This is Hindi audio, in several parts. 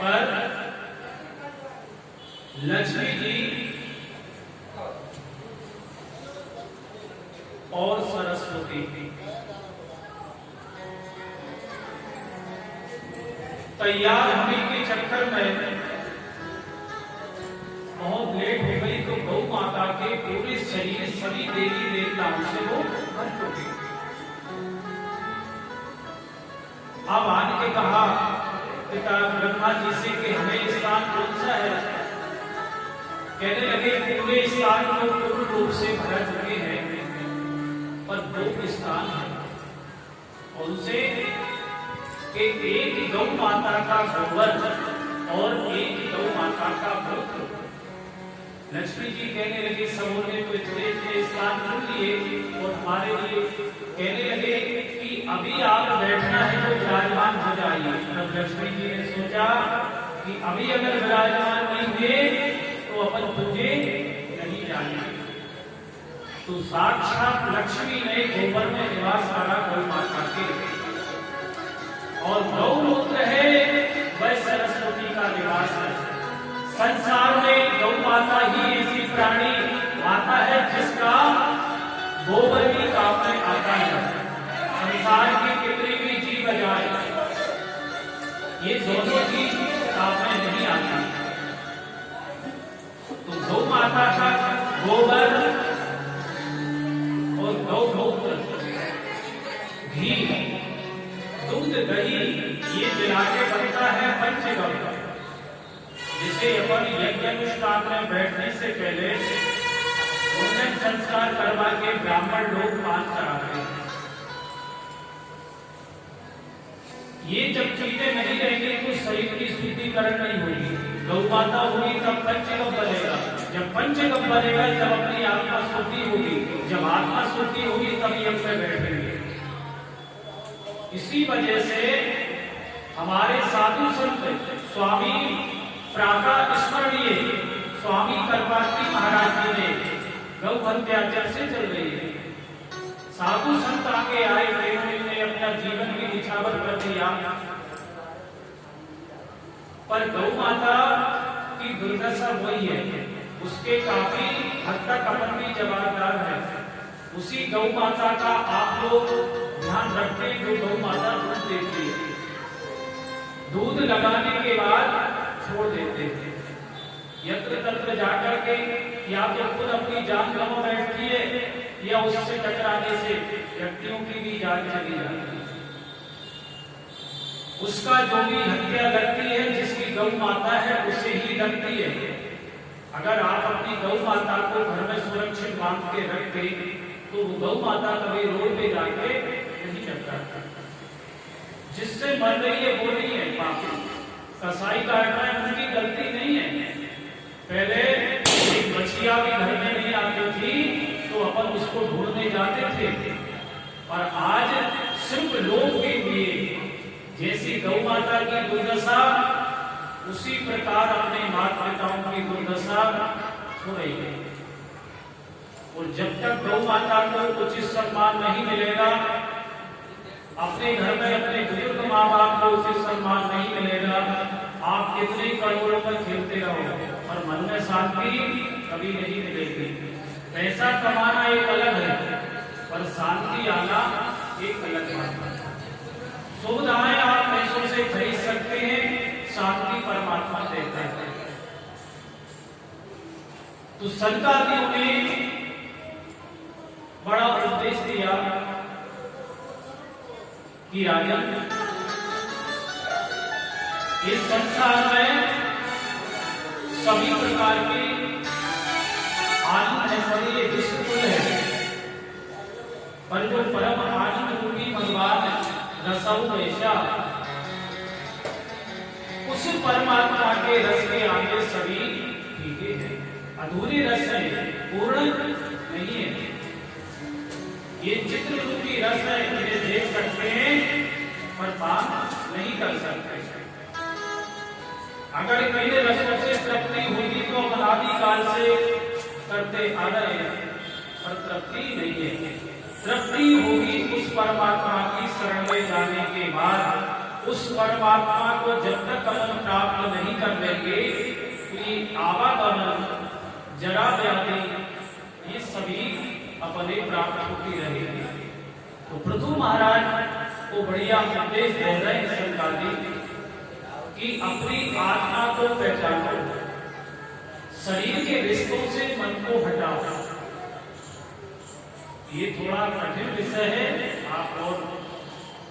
पर लक्ष्मी जी और सरस्वती तैयार होने के चक्कर में बहुत लेट हो गई, तो गौ माता के पूरे शरीर सभी देवी देवताओं से वो भर चुके। अब आन के कहा पिता ब्रह्मा जी से कि हमें स्थान कौन सा है। कहने लगे पूरे स्थान को पूर्ण रूप से भर चुके हैं, पर दो स्थान है और उसे एक गौ माता का गोबर और एक गौ माता का मूत्र। लक्ष्मी जी कहने लगे सबों ने तो इतने स्थान चुन लिए और हमारे लिए कहने लगे कि अभी आप बैठना है तो विराजमान हो जाइए। तब लक्ष्मी जी ने सोचा कि अभी अगर विराजमान नहीं हुए तो अपन तुझे नहीं जाने। तो साक्षात लक्ष्मी ने गोबर में निवास करा गौ माता के, और गौमूत्र है वह सरस्वती का निवास है। संसार में गौ माता ही ऐसी प्राणी माता है जिसका गोबर भी काम में आता है। संसार के कितने भी जीव जाए ये दोनों जीव काम में नहीं आती। तो गौ माता का गोबर और गौमूत्र, घी, दूध, दही ये मिला के बनता है पंचगव्य, जिसे अपन यज्ञ अनुष्ठान में बैठने से पहले मुंडन संस्कार करवा के ब्राह्मण लोग पान कराते हैं। ये जब चीजें नहीं रहेंगी तो शरीर की शुद्धिकरण नहीं होगी। गौ माता होगी तब पंचगव्य बनेगा, जब पंचगव्य बनेगा जब अपनी आत्मा शुद्धि होगी, जब आत्मा शुद्धि होगी तब यज्ञ में बैठेंगे। इसी वजह से हमारे साधु संत स्वामी प्रातः स्मरणीय स्वामी करपात्री महाराज जी ने गौ हत्या से चल रही है, साधु संत आके आए, ने अपना जीवन भी निछावर कर दिया, पर गौ माता की दुर्दशा वही है। उसके काफी हद तक अपन भी जवाबदार है। उसी गौ माता का आप लोग ध्यान रखते जो गौ माता दूध देती है, दूध लगाने के बाद छोड़ देते थे यत्र तत्र जाकर के, या तो खुद अपनी जान गंवा बैठती है या उससे टकराने से व्यक्तियों की भी जान चली जाती है। उसका जो भी हत्या लगती है जिसकी गौ माता है उसे ही लगती है। अगर आप अपनी गौ माता को घर में सुरक्षित बांध के रख दे तो गौ माता कभी रोड पे जाके नहीं टकराती। जिससे मर रही है वो नहीं है पापी, कसाई काट रहा है उनकी गलती नहीं है। पहले एक बछिया भी घर में नहीं आती थी तो अपन उसको ढूंढने जाते थे, और आज सिर्फ लोग के लिए जैसी गौ माता की दुर्दशा उसी प्रकार अपने माता पिताओं की दुर्दशा हो रही है। और जब तक गौ माता को उचित सम्मान नहीं मिलेगा, अपने घर में अपने बुजुर्ग माँ बाप को उचित सम्मान नहीं मिलेगा, आप कितने करोड़ों पर खेलते रहो और मन में शांति कभी नहीं मिलेगी। पैसा कमाना एक अलग है, पर शांति आना एक अलग है। सुविधाएं आप पैसों से खरीद सकते हैं, शांति परमात्मा देता है। तो संतादियों ने बड़ा उपदेश दिया कि राजन इस संसार में सभी प्रकार के आनंद है, पर ये विश्वकुल है, पर जो परम आनंद रूपी भगवान रसऊ ऐसा, उस परमात्मा के रस के आगे सभी फीके हैं, अधूरे रस है, पूर्ण नहीं है। ये चित्र रूपी रस है, इन्हें देख सकते हैं पर पान नहीं कर सकते। अगर पहले रसों से तृप्ति होगी तो अनादिकाल से करते आ रहे हैं, पर तृप्ति नहीं है। तृप्ति होगी उस परमात्मा की शरण में जाने के बाद, उस परमात्मा को जब तक अपन प्राप्त नहीं कर लेंगे तो ये आवागमन, जरा व्याधि, ये सभी अपने प्राप्त होती रहेगी। तो पृथु महाराज को बढ़िया उपदेश दे रहे हैं संकाली कि अपनी आत्मा को पहचानो, शरीर के रिश्तों से मन को हटाओ। ये थोड़ा कठिन विषय है, आप और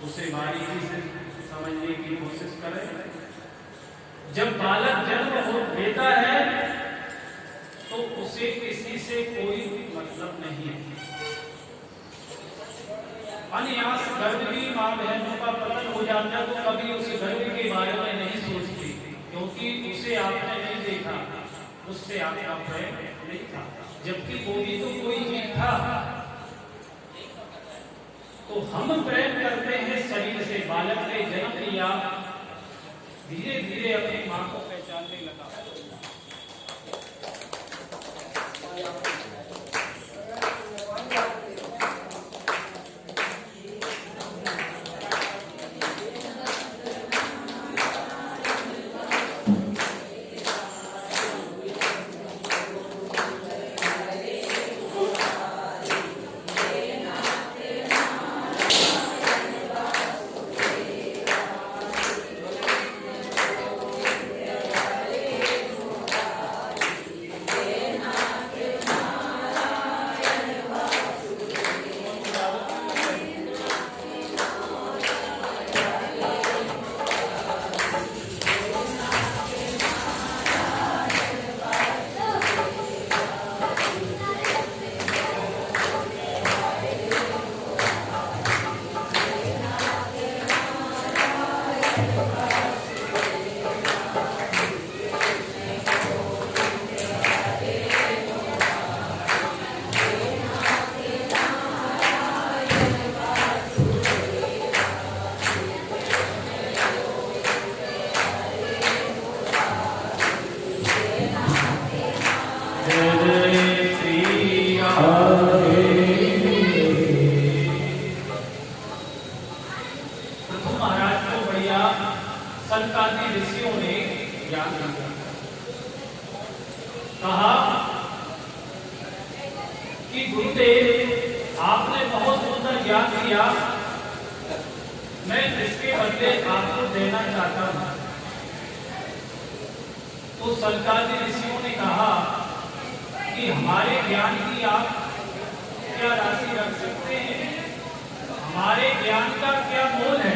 उसे बारीकी से समझने की कोशिश करें। जब बालक जन्म लेता है तो उसे किसी से कोई मतलब नहीं है। अनायास गर्भ भी मां बहनों का पतन हो जाता है तो कभी उस गर्भ के बारे में नहीं सोचती, क्योंकि उसे आपने नहीं देखा, उससे आपका प्रेम नहीं था, जबकि वो भी तो कोई जीव था। तो हम प्रेम करते हैं शरीर से। बालक ने जन्म लिया, धीरे धीरे अपनी मां को पहचानने लगा। संकादी ऋषियों ने ज्ञान दिया, कहा कि गुरुदेव आपने बहुत सुंदर ज्ञान दिया, मैं इसके बदले आपको देना चाहता हूं। तो संकादी ऋषियों ने कहा कि हमारे ज्ञान की आप क्या राशि रख सकते हैं, हमारे ज्ञान का क्या मोल है,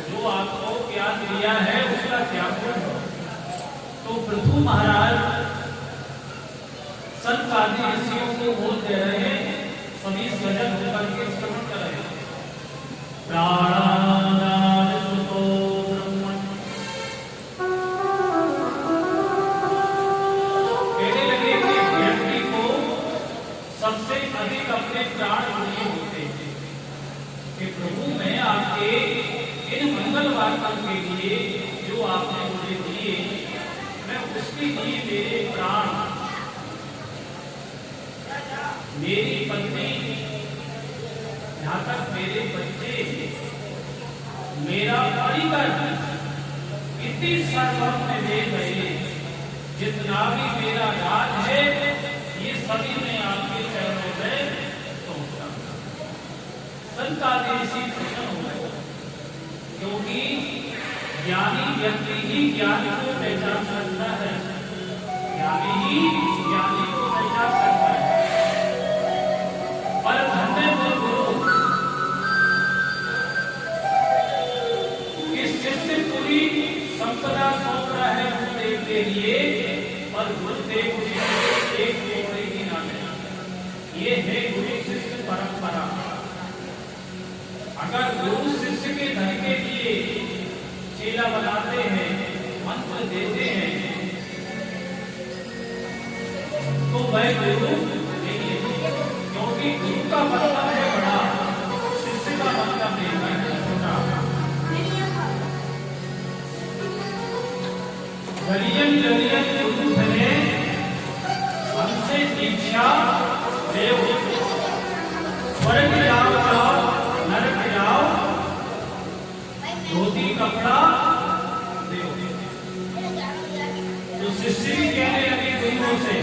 जो आपको ज्ञान दिया है उसका क्या मोल है। तो पृथु महाराज संकादी ऋषियों को बोल दे रहे हैं, सभी सजग होकर के श्रवण कर रहे हैं। प्राणानाद सुतो ब्रह्मन्, कहने लगे कि व्यक्ति को सबसे अधिक अपने प्राण प्रिय होते हैं कि प्रभु मैं आपके इन मंगल वार्ता के लिए जो आपने मुझे दिए, मैं उसके लिए मेरे प्राण, मेरी पत्नी, यहाँ तक मेरे बच्चे, मेरा परिकर, इतनी सर्वस्व में दे गए, जितना भी मेरा राज है ये सभी मैं आपके चरणों में सौंपता हूं। संकादी ऋषि प्रसन्न हो गए, क्योंकि ज्ञानी व्यक्ति ही ज्ञान को पहचान सकता है, ज्ञानी ही ज्ञानी को पहचान सकता है। पर धन्य वो गुरु, इस शिष्य पूरी संपदा सौंप रहा है गुरुदेव के लिए, और गुरुदेव उसे एक टुकड़े की ना दे। ये है गुरु शिष्य परंपरा। अगर गुरु शिष्य के धन के लिए चेला बनाते हैं, मंत्र देते हैं, तो वह गुरु नहीं है, क्योंकि गुरु का मतलब है बड़ा, शिष्य का मतलब है छोटा। गलियन गलियन गुरु धने हमसे दीक्षा ले, स्वर्ग जाओ जाओ, नरक जाओ, धोती कपड़ा दो। तो शिष्य भी कहने लगे गुरुओं से,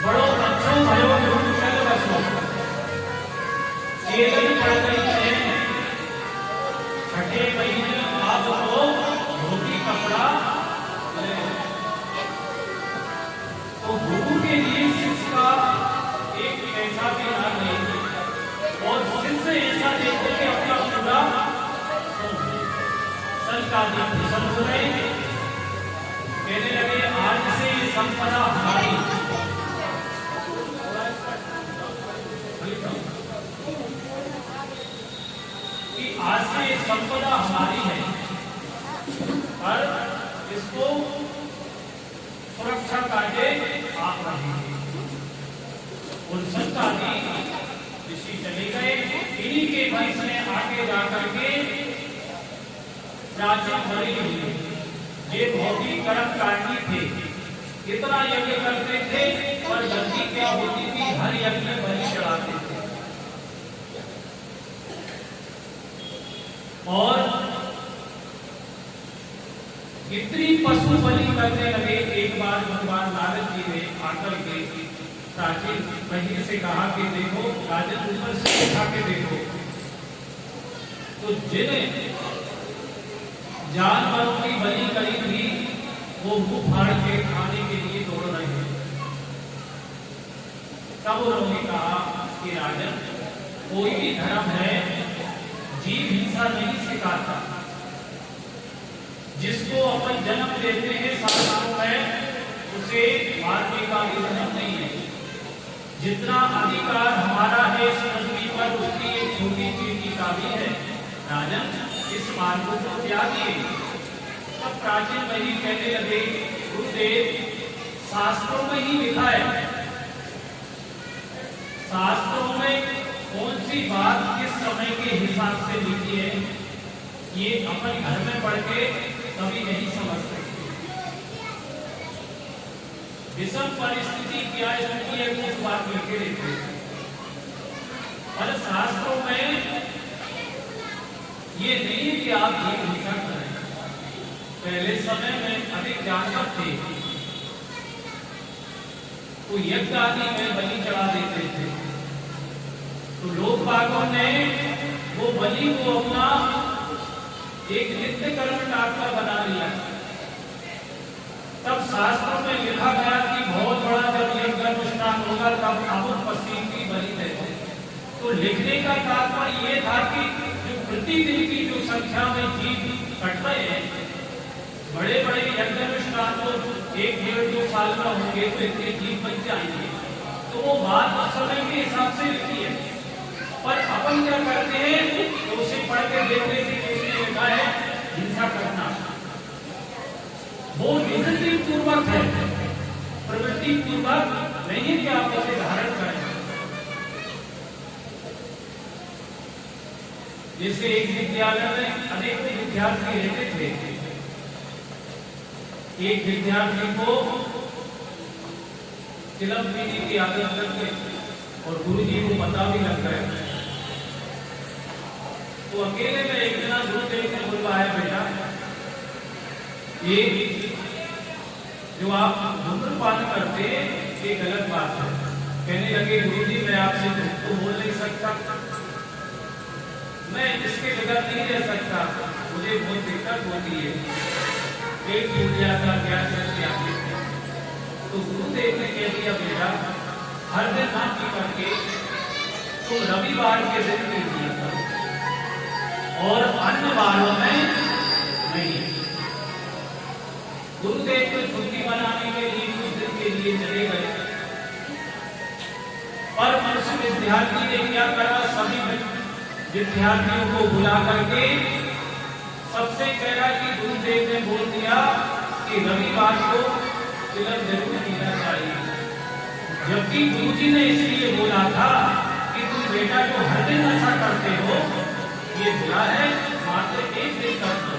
बड़ो अच्छो भयो गुरु चल बसो, केवल पड़ गई है छठे महीने आप तो धोती कपड़ा ले। तो गुरु के लिए शिष्य का एक ऐसा भी ना नहीं, और शिष्य ऐसा देखो कि अपना पूरा संत प्रसन्न हो रहे, कहने लगे आज से संपदा हमारी। कि आज से संपदा हमारी है, और इसको सुरक्षा कार्य आप रहेंगे। उन संत आदि ऋषि चले गए, इन्हीं के वंश में आगे जाकर के प्राचीन बलि हुए। ये भौतिक कर्मकांडी थे, कितना यज्ञ करते थे, और गलती क्या होती थी, हर यज्ञ में बलि चढ़ाते थे। और इतनी पशु बलि करने लगे। एक बार भगवान नारद जी ने आकर के प्राचीन महीने से कहा कि देखो राजन, ऊपर से उठा के देखो, तो जिन्हें जानवरों की बलि करी थी वो मुंह फाड़ के खाने के लिए दौड़ रहे हैं। तब उन्होंने कहा कि राजन, कोई भी धर्म है जीव हिंसा नहीं सिखाता। जिसको अपन जन्म देते हैं शास्त्रों में, उसे मारने का विधान नहीं है। जितना अधिकार हमारा है इस पृथ्वी पर, उसकी एक छोटी चीटी का भी है। राजन, इस मार्ग को त्यागिए। तब प्राचीन वही कहने लगे, गुरुदेव, शास्त्रों में ही लिखा है, शास्त्रों में कौन सी बात किस समय के हिसाब से लिखी है, ये अपन घर में पढ़ के कभी नहीं समझ सकते। विषम परिस्थिति क्या स्थिति है, कुछ बात लिखे रहते, और शास्त्रों में ये नहीं कि आप ये हिंसा करें। पहले समय में अधिक जानवर थे, तो यज्ञ आदि में बलि चढ़ा देते थे। तो लोग बागों ने वो बलि को अपना एक नित्य कर्म टाटका बना लिया। तब शास्त्रों में लिखा गया कि बहुत बड़ा जब यज्ञ अनुष्ठान होगा तब अमुक पशु की बलि देते। तो लिखने का तात्पर्य ये था कि जो प्रतिदिन की जो संख्या में जीव कट रहे हैं, बड़े बड़े यज्ञ अनुष्ठान तो 1-1.5-2 साल का होंगे, तो इतने जीव बच जाएंगे। तो वो बात उस समय के हिसाब से लिखी है। पर अपन क्या करते हैं, तो उसे पढ़ के देखने से उसने लिखा है हिंसा करना। वो निवृत्ति पूर्वक है, प्रवृत्ति पूर्वक नहीं कि आप उसे धारण करें। जैसे एक विद्यालय में अनेक विद्यार्थी रहते थे, एक विद्यार्थी को चिलम पीने की आदत लग गई और गुरुजी को पता भी लग गया। तो अकेले में एक दिन गुरुदेव ने बुलवाया, बेटा ये जो आप धूम्रपान करते ये गलत बात है। कहने लगे, गुरुजी मैं आपसे तो बोल नहीं सकता, मैं इसके बगैर नहीं रह सकता, मुझे बहुत दिक्कत होती है, पेट टूट जाता, गैस लग जाती है। तो गुरुदेव ने कह दिया, बेटा हर दिन ना पी करके तुम रविवार के दिन पी लिया करो और अन्य वारों में नहीं। गुरुदेव को छुट्टी बनाने के लिए कुछ दिन के लिए चले गए, पर मनुष्य विद्यार्थी ने क्या करा, सभी विद्यार्थियों को बुला करके सबसे पहला कि गुरुदेव ने बोल दिया कि रविवार को तिलक जरूर पीना चाहिए। जबकि गुरुजी ने इसलिए बोला था कि तुम बेटा जो हर दिन ऐसा करते हो ये बुरा है, मात्र एक दिन कर दो।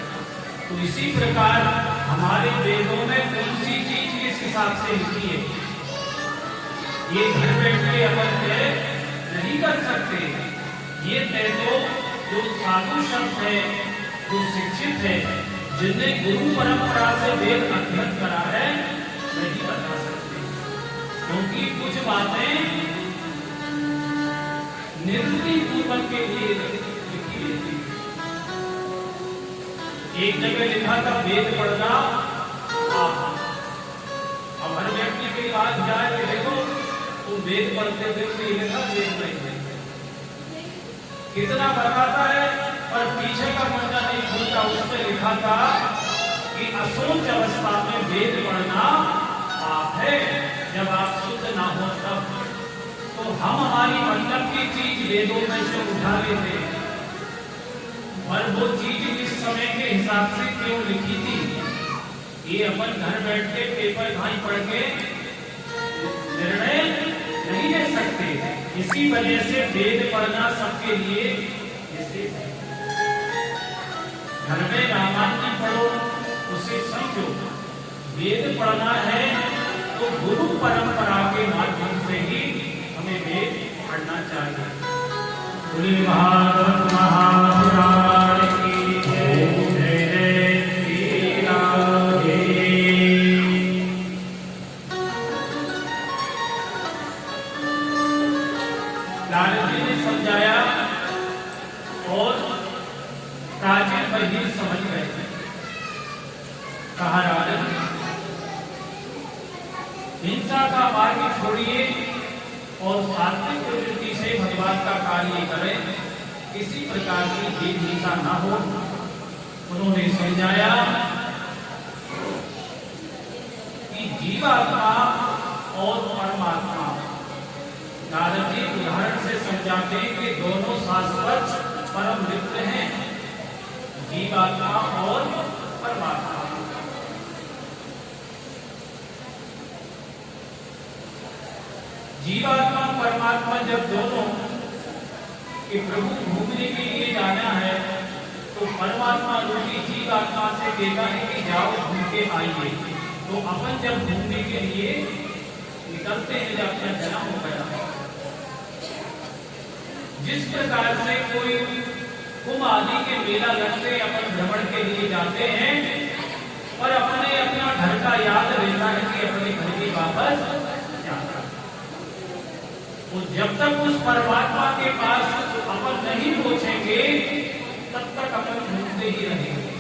तो इसी प्रकार हमारे वेदों में कौन सी चीज किस हिसाब से लिखी है, ये घर बैठ के अपन तय नहीं कर सकते। ये तय तो जो साधु शब्द है, जो शिक्षित है, जिनने गुरु परंपरा से वेद अध्ययन करा है, नहीं बता सकते, क्योंकि कुछ बातें निर्वृत्ति पूर्वक के लिए लिखी रहती है। एक जगह लिखा था वेद पढ़ना आप। अब हर व्यक्ति के पास जाए कि देखो तुम वेद पढ़ते थे, लिखा वेद नहीं, कितना बताता है, पर पीछे का मुद्दा नहीं खुलता। उसमें लिखा था कि असोच अवस्था में वेद पढ़ना पाप है, जब आप शुद्ध ना हो तब। तो हम हमारी मतलब की चीज वेदों में से उठा लेते, और वो चीज इस समय के हिसाब से क्यों लिखी थी, ये अपन घर बैठ के पेपर घाई पढ़ के निर्णय नहीं ले सकते। इसी वजह से वेद पढ़ना सबके लिए निषेध है। घर में रामायण पढ़ो, उसे समझो। वेद पढ़ना है तो गुरु परंपरा के माध्यम से ही हमें वेद पढ़ना चाहिए। बोलिए भागवत महापुराण की जय। जय जय श्री राधे। नारद जी ने समझाया और राजे बहिर समझ गए। कहा राजन, हिंसा का मार्ग छोड़िए और सात्विक प्रवृत्ति से भगवान का कार्य करें, किसी प्रकार की जीव हिंसा ना हो। उन्होंने समझाया कि जीवात्मा और परमात्मा, नारद जी उदाहरण से समझाते हैं कि दोनों शाश्वत परम नित्य हैं, जीवात्मा और परमात्मा। जीवात्मा परमात्मा जब दोनों के प्रभु घूमने के लिए जाना है, तो परमात्मा रूपी जीवात्मा से कहता है कि जाओ घूम के आइए। तो अपन जब घूमने के लिए निकलते हैं, जब अपना जन्म हो गया, जिस प्रकार से कोई कुंभ आदि के मेला लगते अपन भ्रमण के लिए जाते हैं, और अपने अपना घर का याद रहता है कि अपने घर के वापस जाना। तो जब तक उस परमात्मा के पास अपन नहीं पहुंचेंगे, तब तक अपन घूमते ही रहेंगे।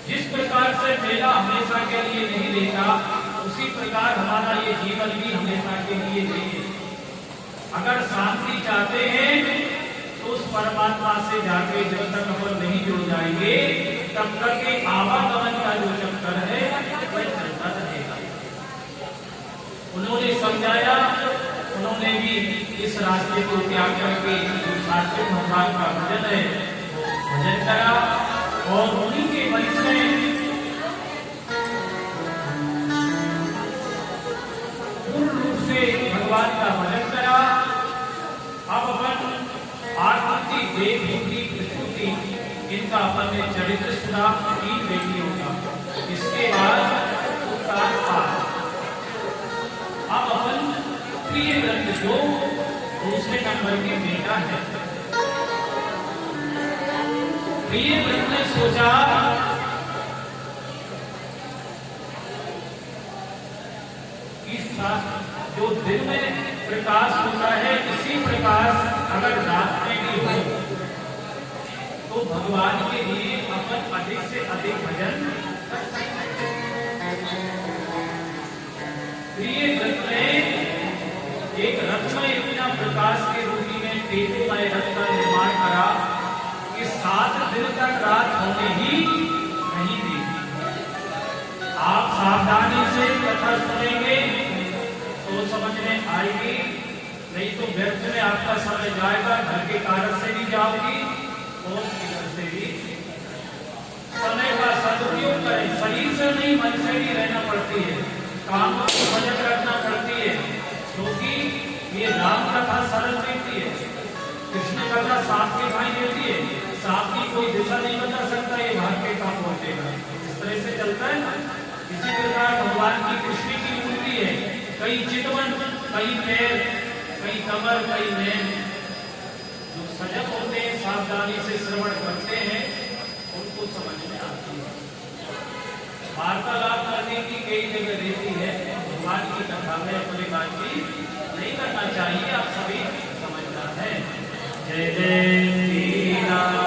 जिस प्रकार से मेला हमेशा के लिए नहीं रहता, उसी प्रकार हमारा ये जीवन भी हमेशा के लिए नहीं है। अगर शांति चाहते हैं तो उस परमात्मा से जाके जब तक अपन नहीं जुड़ जाएंगे, तब तक एक आवागमन का जो चक्कर है वह चलता रहेगा। उन्होंने समझाया, उन्होंने भी इस रास्ते को त्याग करके जो सात्विक भगवान का भजन है वो भजन करा, और उन्हीं के वंश में पूर्ण रूप से भगवान का भजन करा। अब अपन आकृति, देव, बुद्धि, प्रकृति, इनका अपन ने चरित्र सुना, 3 बेटियों का। इसके बाद उत्तान पाठ। अब अपन प्रियव्रत जो दूसरे नंबर के बेटा है, प्रियव्रत ने सोचा कि जो दिन में प्रकाश होता है, इसी प्रकाश अगर रात में भी हो, तो भगवान के लिए अपन अधिक से अधिक भजन कर सकते हैं। प्रियव्रत ने एक रथ में इतना प्रकाश के रूप में तेजोमय रथ का निर्माण करा कि 7 दिन तक रात होने ही नहीं दी। आप सावधानी से कथा सुनेंगे तो समझ में आएगी, नहीं तो व्यर्थ में आपका समय जाएगा। घर के कारण से भी जाओगी और इधर से भी। समय का सदुपयोग करें, शरीर से नहीं मन से भी रहना पड़ती है, काम को सजग रखना पड़ती है, क्योंकि ये राम कथा सरल देती है, कृष्ण कथा सांप के भाई देती है। सांप की कोई दिशा नहीं बता सकता, ये भाग के काम पहुंचेगा, इस तरह से चलता है ना। इसी प्रकार भगवान की कृष्ण की मूर्ति है, कई चितवन, कई पैर, कई कमर, कई नैन, जो सजग होते हैं, सावधानी से श्रवण करते हैं, उनको समझ में आती है। वार्तालाप करने की कई जगह रहती है, भगवान की कथा में अपनी बातचीत नहीं करना चाहिए, आप सभी समझदार हैं। जय जय श्री राम।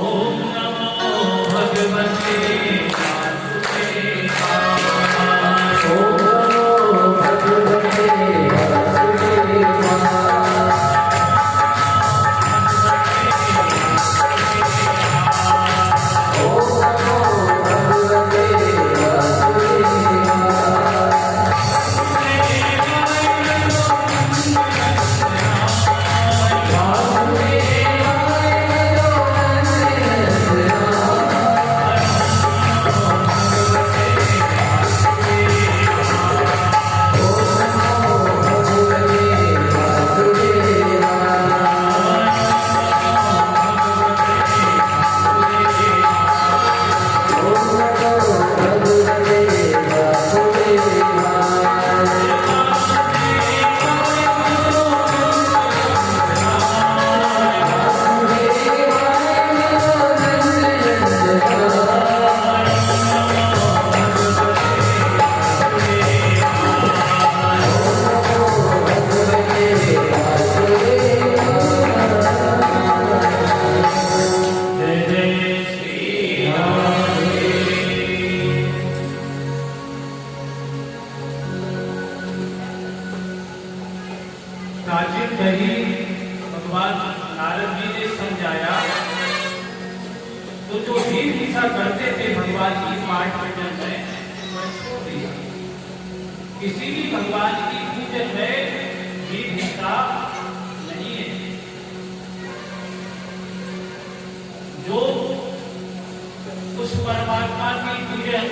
ओम नमो भगवते प्राचीन दही भगवान नारद जी ने समझाया, तो जो भीम हिंसा करते थे भगवान की पाठ पूजन में, छोड़ दिया। किसी भी भगवान की पूजन में भीम हिंसा नहीं है। जो उस परमात्मा की पूजन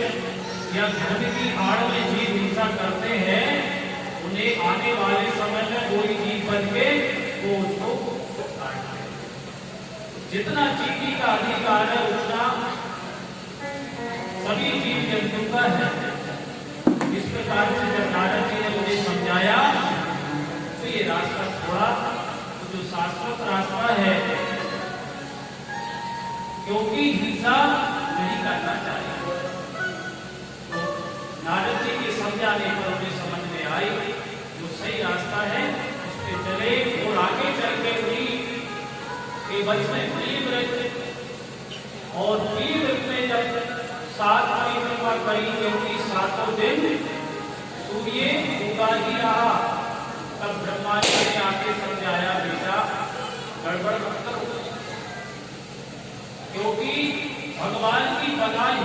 या धर्म की आड़ में भीम हिंसा करते हैं, उन्हें आने वाले समय में कोई जीव बन के वो उसको काटते हैं। जितना चीटी का अधिकार है उतना सभी जीव जंतु का है। इस प्रकार से जब नारद जी ने उन्हें समझाया तो ये रास्ता थोड़ा जो शाश्वत रास्ता है, क्योंकि हिंसा नहीं करना चाहिए। तो नारद जी के समझाने पर उन्हें समझ में आई जो सही रास्ता है उस पे चले, और आगे चल के भी के वचन में प्रिय व्रत, और प्रिय व्रत में जब 7 परिक्रमा करी, क्योंकि 7 दिन सूर्य उगा ही रहा, तब ब्रह्मा जी ने आके समझाया, बेटा गड़बड़ मत करो, क्योंकि भगवान की बनाई